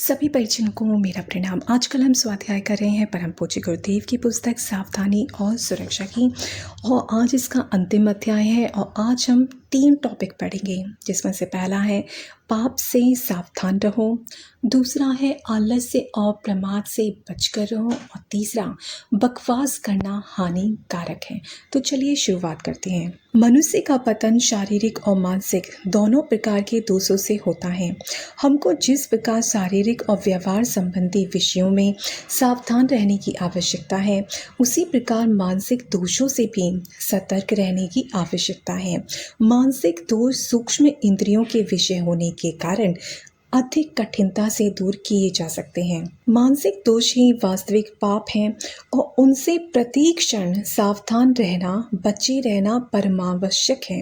सभी परिजनों को मेरा प्रणाम। आजकल हम स्वाध्याय कर रहे हैं परम पूज्य गुरुदेव की पुस्तक सावधानी और सुरक्षा की, और आज इसका अंतिम अध्याय है। और आज हम 3 टॉपिक पढ़ेंगे, जिसमें से पहला है पाप से सावधान रहो, दूसरा है आलस्य और प्रमाद से बचकर रहो, और तीसरा बकवास करना हानिकारक है। तो चलिए शुरुआत करते हैं। मनुष्य का पतन शारीरिक और मानसिक दोनों प्रकार के दोषों से होता है। हमको जिस प्रकार शारीरिक और व्यवहार संबंधी विषयों में सावधान रहने की आवश्यकता है, उसी प्रकार मानसिक दोषों से भी सतर्क रहने की आवश्यकता है। मानसिक दोष सूक्ष्म इंद्रियों के विषय होने के कारण अधिक कठिनता से दूर किए जा सकते हैं। मानसिक दोष ही वास्तविक पाप हैं, और उनसे प्रत्येक क्षण सावधान रहना, बचे रहना परमावश्यक है।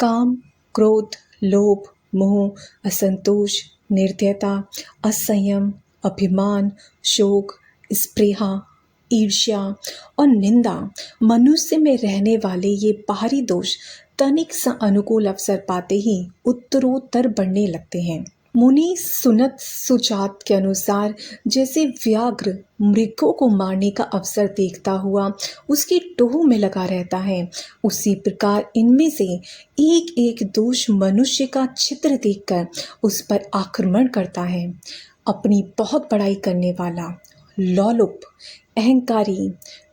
काम, क्रोध, लोभ, मोह, असंतोष, निर्दयता, असंयम, अभिमान, शोक, स्पृहा, ईर्ष्या और निंदा, मनुष्य में रहने वाले ये बाहरी दोष तनिक सा अनुकूल अवसर पाते ही उत्तरोत्तर बढ़ने लगते हैं। मुनि सुनत सुजात के अनुसार, जैसे व्याघ्र मृगों को मारने का अवसर देखता हुआ उसकी टोह में लगा रहता है, उसी प्रकार इनमें से एक एक दोष मनुष्य का चित्र देखकर उस पर आक्रमण करता है। अपनी बहुत बड़ाई करने वाला, लोलुप, अहंकारी,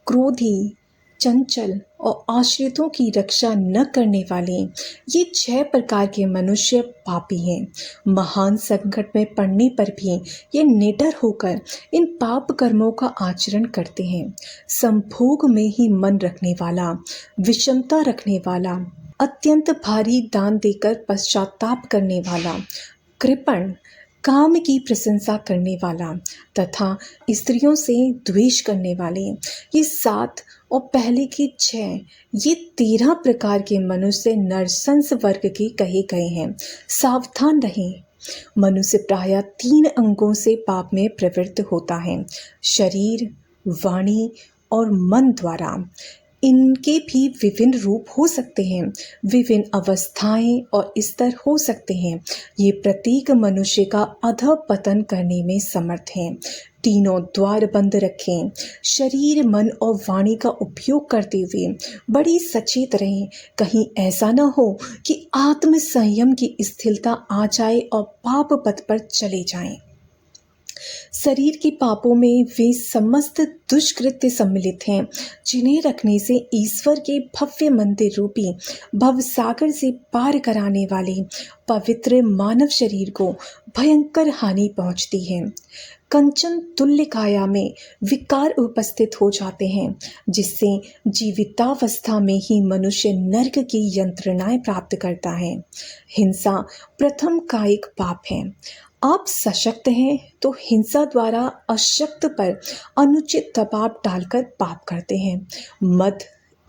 क्रोधी, चंचल और आश्रितों की रक्षा न करने वाले, ये 6 प्रकार के मनुष्य पापी हैं। महान संकट में पड़ने पर भी ये निडर होकर इन पाप कर्मों का आचरण करते हैं। संभोग में ही मन रखने वाला, विषमता रखने वाला, अत्यंत भारी दान देकर पश्चाताप करने वाला, कृपण, काम की प्रशंसा करने वाला तथा स्त्रियों से द्वेष करने वाले, ये 7 और पहले के 6, ये 13 प्रकार के मनुष्य नरसंस वर्ग के कहे गए हैं। सावधान रहें। मनुष्य प्रायः 3 अंगों से पाप में प्रवृत्त होता है, शरीर, वाणी और मन द्वारा। इनके भी विभिन्न रूप हो सकते हैं, विभिन्न अवस्थाएं और स्तर हो सकते हैं। ये प्रत्येक मनुष्य का अधःपतन करने में समर्थ हैं। तीनों द्वार बंद रखें। शरीर, मन और वाणी का उपयोग करते हुए बड़ी सचेत रहें, कहीं ऐसा न हो कि आत्म संयम की स्थिरता आ जाए और पाप पथ पर चले जाएं। शरीर के पापों में वे समस्त दुष्कृत्य सम्मिलित हैं, जिन्हें रखने से ईश्वर के भव्य मंदिर रूपी भवसागर से पार कराने वाले पवित्र मानव शरीर को भयंकर हानि पहुंचती है। कंचन तुल्य काया में विकार उपस्थित हो जाते हैं, जिससे जीवितावस्था में ही मनुष्य नरक की यंत्रणाएं प्राप्त करता है। हिंसा प्रथम कायिक पाप है। आप सशक्त हैं तो हिंसा द्वारा अशक्त पर अनुचित दबाव डालकर पाप करते हैं। मद,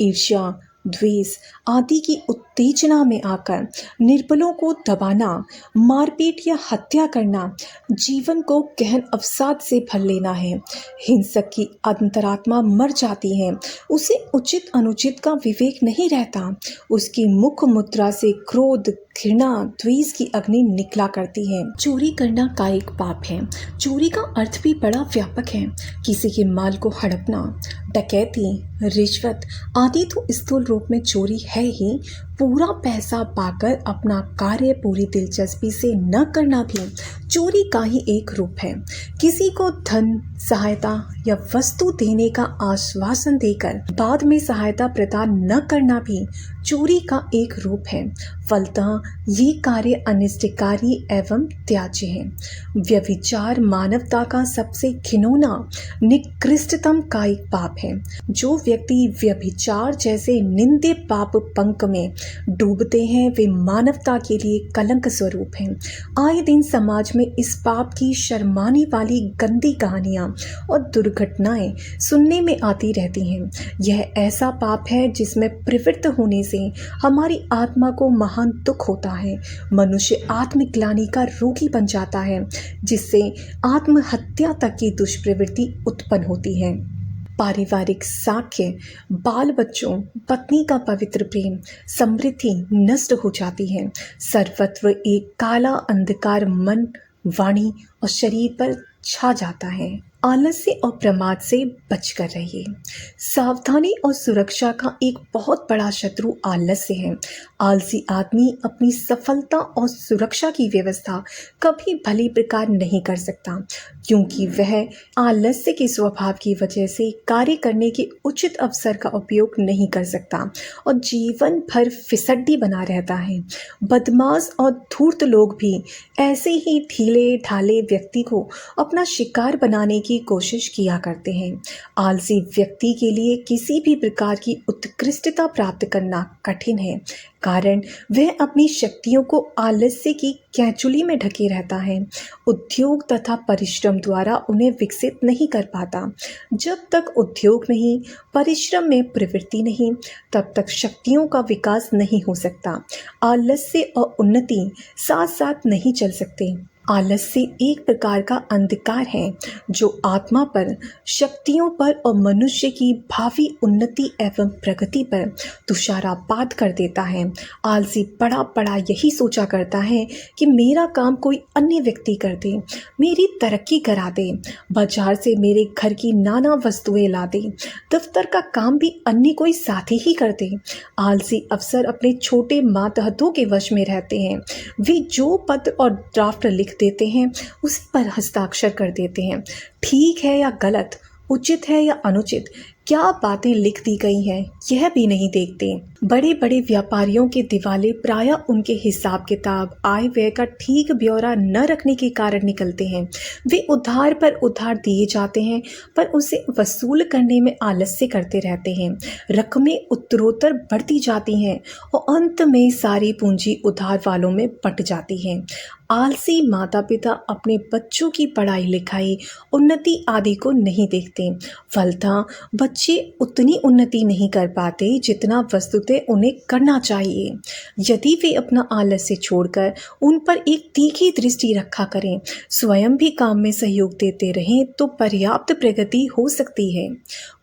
ईर्ष्या, द्वेष आदि की उत्तेजना में आकर निर्बलों को दबाना, मारपीट या हत्या करना, जीवन को गहन अवसाद से भर लेना है। हिंसक की अंतरात्मा मर जाती है, उसे उचित अनुचित का विवेक नहीं रहता। उसकी मुख मुद्रा से क्रोध, घृणा, द्वेष की अग्नि निकला करती है। चोरी करना कायिक पाप है। चोरी का अर्थ भी बड़ा व्यापक है। किसी के माल को हड़पना, डकैती, रिश्वत आदि तो स्थूल रूप में चोरी है ही। पूरा पैसा पाकर अपना कार्य पूरी दिलचस्पी से न करना भी चोरी का ही एक रूप है। किसी को धन, सहायता या वस्तु देने का आश्वासन देकर बाद में सहायता प्रदान न करना भी चोरी का एक रूप है। फलतः ये कार्य अनिष्टकारी एवं त्याज्य है। व्यभिचार मानवता का सबसे घिनौना, निकृष्टतम कायिक पाप है। जो व्यक्ति व्यभिचार जैसे निंदे पाप पंक में डूबते हैं, वे मानवता के लिए कलंक स्वरूप हैं। आए दिन समाज में इस पाप की शर्माने वाली गंदी कहानियां और दुर्घटनाएं सुनने में आती रहती हैं। यह ऐसा पाप है जिसमें प्रवृत्त होने से हमारी आत्मा को महान दुख होता है। मनुष्य आत्मग्लानि का रोगी बन जाता है, जिससे आत्महत्या तक की दुष्प्रवृत्ति उत्पन्न होती है। पारिवारिक साख्य, बाल बच्चों, पत्नी का पवित्र प्रेम, समृद्धि नष्ट हो जाती है। सर्वत्र एक काला अंधकार मन वाणी और शरीर पर छा जाता है। आलस्य और प्रमाद से बचकर रहिए। सावधानी और सुरक्षा का एक बहुत बड़ा शत्रु आलस्य है। आलसी आदमी अपनी सफलता और सुरक्षा की व्यवस्था कभी भली प्रकार नहीं कर सकता, क्योंकि वह आलस्य के स्वभाव की वजह से कार्य करने के उचित अवसर का उपयोग नहीं कर सकता और जीवन भर फिसड्डी बना रहता है। बदमाश और धूर्त लोग भी ऐसे ही ढीले ढाले व्यक्ति को अपना शिकार बनाने की कोशिश किया करते हैं। आलसी व्यक्ति के लिए किसी भी प्रकार की उत्कृष्टता प्राप्त करना कठिन है, कारण वह अपनी शक्तियों को आलस्य की कैंचुली में ढके रहता है। उद्योग तथा परिश्रम द्वारा उन्हें विकसित नहीं कर पाता। जब तक उद्योग नहीं, परिश्रम में प्रवृत्ति नहीं, तब तक शक्तियों का विकास नहीं हो सकता। आलस्य और उन्नति साथ साथ नहीं चल सकते। आलस्य एक प्रकार का अंधकार है जो आत्मा पर, शक्तियों पर और मनुष्य की भावी उन्नति एवं प्रगति पर तुषारपात कर देता है। आलसी बड़ा बड़ा यही सोचा करता है कि मेरा काम कोई अन्य व्यक्ति कर दे, मेरी तरक्की करा दे, बाजार से मेरे घर की नाना वस्तुएं ला दे, दफ्तर का काम भी अन्य कोई साथी ही कर दे। आलसी अफसर अपने छोटे मातहतों के वश में रहते हैं। वे जो पत्र और ड्राफ्ट लिख देते हैं उसी पर हस्ताक्षर कर देते हैं। ठीक है या गलत, उचित है या अनुचित, क्या बातें लिख दी गई हैं यह भी नहीं देखते। बड़े बड़े व्यापारियों के दिवाले प्रायः उनके हिसाब किताब, आय व्यय का ठीक ब्यौरा न रखने के कारण निकलते हैं। वे उधार पर उधार दिए जाते हैं पर उसे वसूल करने में आलस्य करते रहते हैं। रकमें उत्तरोत्तर बढ़ती जाती हैं और अंत में सारी पूंजी उधार वालों में बट जाती है। आलसी माता पिता अपने बच्चों की पढ़ाई लिखाई, उन्नति आदि को नहीं देखते। फलतः बच्चे उतनी उन्नति नहीं कर पाते जितना वस्तुतः उन्हें करना चाहिए। यदि वे अपना आलस्य छोड़कर उन पर एक तीखी दृष्टि रखा करें, स्वयं भी काम में सहयोग देते रहें, तो पर्याप्त प्रगति हो सकती है।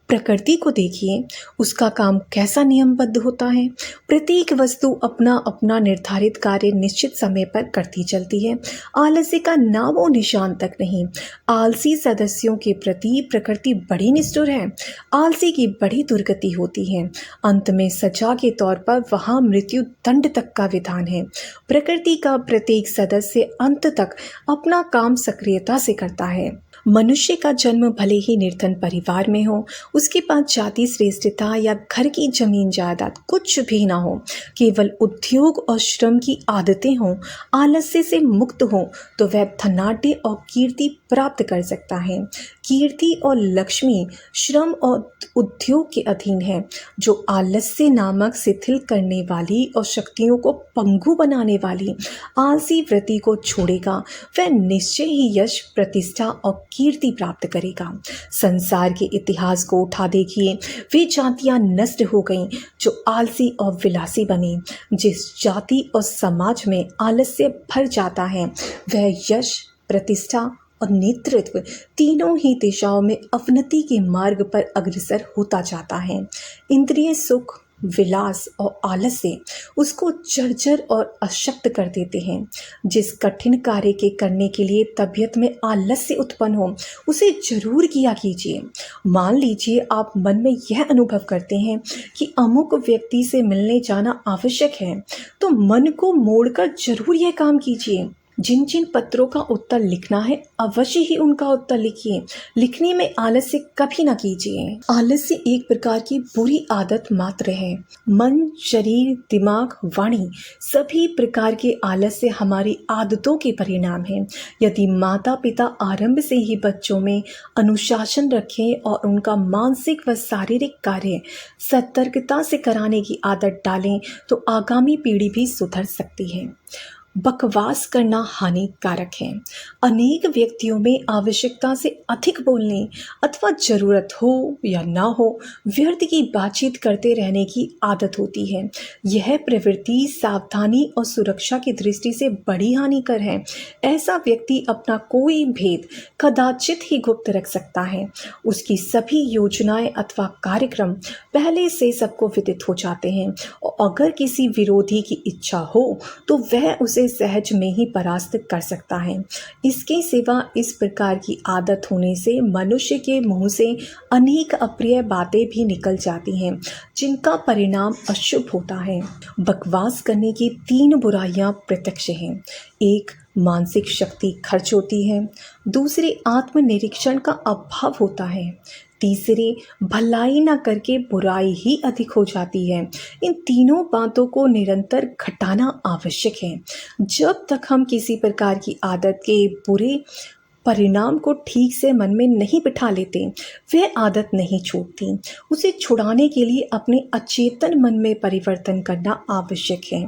प्रकृति को देखिए, उसका काम कैसा नियमबद्ध होता है। प्रत्येक वस्तु अपना अपना निर्धारित कार्य निश्चित समय पर करती चलती है। आलस्य का नामो निशान तक नहीं। आलसी सदस्यों के प्रति प्रकृति बड़ी निष्ठुर है। आलसी की बड़ी दुर्गति होती है। अंत में सजा के तौर पर वहाँ मृत्यु दंड तक का विधान है। प्रकृति का प्रत्येक सदस्य अंत तक अपना काम सक्रियता से करता है। मनुष्य का जन्म भले ही निर्धन परिवार में हो, उसके पास जाति श्रेष्ठता या घर की जमीन जायदाद कुछ भी ना हो, केवल उद्योग और श्रम की आदतें हों, आलस्य से मुक्त हो, तो वह धनाढ्य और कीर्ति प्राप्त कर सकता है। कीर्ति और लक्ष्मी श्रम और उद्योग के अधीन है। जो आलस्य नामक शिथिल करने वाली और शक्तियों को पंगु बनाने वाली आलसी वृत्ति को छोड़ेगा, वह निश्चय ही यश, प्रतिष्ठा और कीर्ति प्राप्त करेगा। संसार के इतिहास को उठा देखिए, वे जातियां नष्ट हो गईं जो आलसी और विलासी बनी। जिस जाति और समाज में आलस्य भर जाता है, वह यश, प्रतिष्ठा और नेतृत्व तीनों ही दिशाओं में अवनति के मार्ग पर अग्रसर होता जाता है। इंद्रिय सुख, विलास और आलस्य उसको जर्जर और अशक्त कर देते हैं। जिस कठिन कार्य के करने के लिए तबीयत में आलस्य उत्पन्न हो, उसे जरूर किया कीजिए। मान लीजिए आप मन में यह अनुभव करते हैं कि अमुक व्यक्ति से मिलने जाना आवश्यक है, तो मन को मोड़कर जरूर यह काम कीजिए। जिन जिन पत्रों का उत्तर लिखना है, अवश्य ही उनका उत्तर लिखिए। लिखने में आलस्य कभी ना कीजिए। आलस्य एक प्रकार की बुरी आदत मात्र है। मन, शरीर, दिमाग, वाणी सभी प्रकार के आलस्य हमारी आदतों के परिणाम हैं। यदि माता पिता आरंभ से ही बच्चों में अनुशासन रखें और उनका मानसिक व शारीरिक कार्य सतर्कता से कराने की आदत डालें, तो आगामी पीढ़ी भी सुधर सकती है। बकवास करना हानिकारक है। अनेक व्यक्तियों में आवश्यकता से अधिक बोलने अथवा जरूरत हो या ना हो, व्यर्थ की बातचीत करते रहने की आदत होती है। यह प्रवृत्ति सावधानी और सुरक्षा की दृष्टि से बड़ी हानिकर है। ऐसा व्यक्ति अपना कोई भेद कदाचित ही गुप्त रख सकता है। उसकी सभी योजनाएं अथवा कार्यक्रम पहले से सबको विदित हो जाते हैं और अगर किसी विरोधी की इच्छा हो तो वह उसे सहज में ही परास्त कर सकता है। इसके सिवा इस प्रकार की आदत होने से मनुष्य के मुंह से अनेक अप्रिय बातें भी निकल जाती हैं, जिनका परिणाम अशुभ होता है। बकवास करने की 3 बुराइयां प्रत्यक्ष हैं। एक, मानसिक शक्ति खर्च होती है। दूसरी, आत्मनिरीक्षण का अभाव होता है। तीसरी, भलाई न करके बुराई ही अधिक हो जाती है। इन तीनों बातों को निरंतर घटाना आवश्यक है। जब तक हम किसी प्रकार की आदत के बुरे परिणाम को ठीक से मन में नहीं बिठा लेते, वह आदत नहीं छूटती। उसे छुड़ाने के लिए अपने अचेतन मन में परिवर्तन करना आवश्यक है।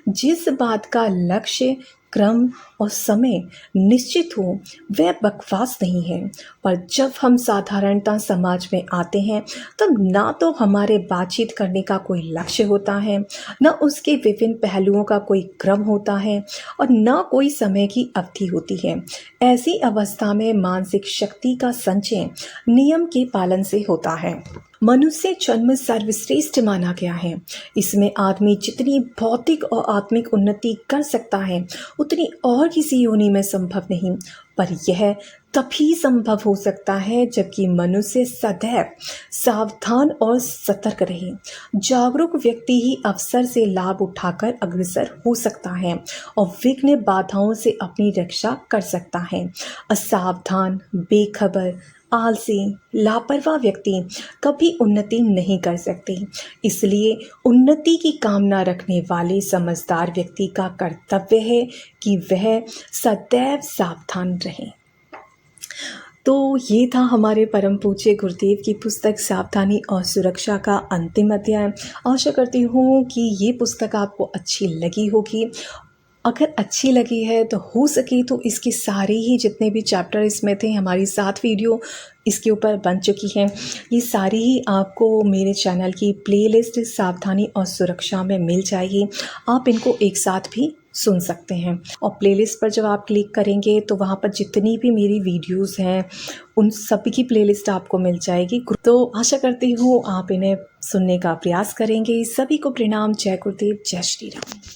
जिस बात का लक्ष्य, क्रम और समय निश्चित हो, वह बकवास नहीं है। पर जब हम साधारणतः समाज में आते हैं, तब ना तो हमारे बातचीत करने का कोई लक्ष्य होता है, न उसके विभिन्न पहलुओं का कोई क्रम होता है और न कोई समय की अवधि होती है। ऐसी अवस्था में मानसिक शक्ति का संचय नियम के पालन से होता है। मनुष्य जन्म सर्वश्रेष्ठ माना गया है। इसमें आदमी जितनी भौतिक और आत्मिक उन्नति कर सकता है, उतनी और किसी योनि में संभव नहीं। पर यह तभी संभव हो सकता है जबकि मनुष्य सदैव सावधान और सतर्क रहे। जागरूक व्यक्ति ही अवसर से लाभ उठाकर अग्रसर हो सकता है और विघ्न बाधाओं से अपनी रक्षा कर सकता है। असावधान, बेखबर, आलसी, लापरवाह व्यक्ति कभी उन्नति नहीं कर सकते। इसलिए उन्नति की कामना रखने वाले समझदार व्यक्ति का कर्तव्य है कि वह सदैव सावधान रहे। तो ये था हमारे परम पूज्य गुरुदेव की पुस्तक सावधानी और सुरक्षा का अंतिम अध्याय। आशा करती हूँ कि ये पुस्तक आपको अच्छी लगी होगी। अगर अच्छी लगी है तो हो सके तो इसके सारे ही जितने भी चैप्टर इसमें थे, हमारी 7 वीडियो इसके ऊपर बन चुकी हैं। ये सारी ही आपको मेरे चैनल की प्लेलिस्ट सावधानी और सुरक्षा में मिल जाएगी। आप इनको एक साथ भी सुन सकते हैं और प्लेलिस्ट पर जब आप क्लिक करेंगे तो वहाँ पर जितनी भी मेरी वीडियोस हैं उन सभी की प्लेलिस्ट आपको मिल जाएगी। तो आशा करती हूँ आप इन्हें सुनने का प्रयास करेंगे। सभी को प्रणाम। जय गुरुदेव, जय श्री राम।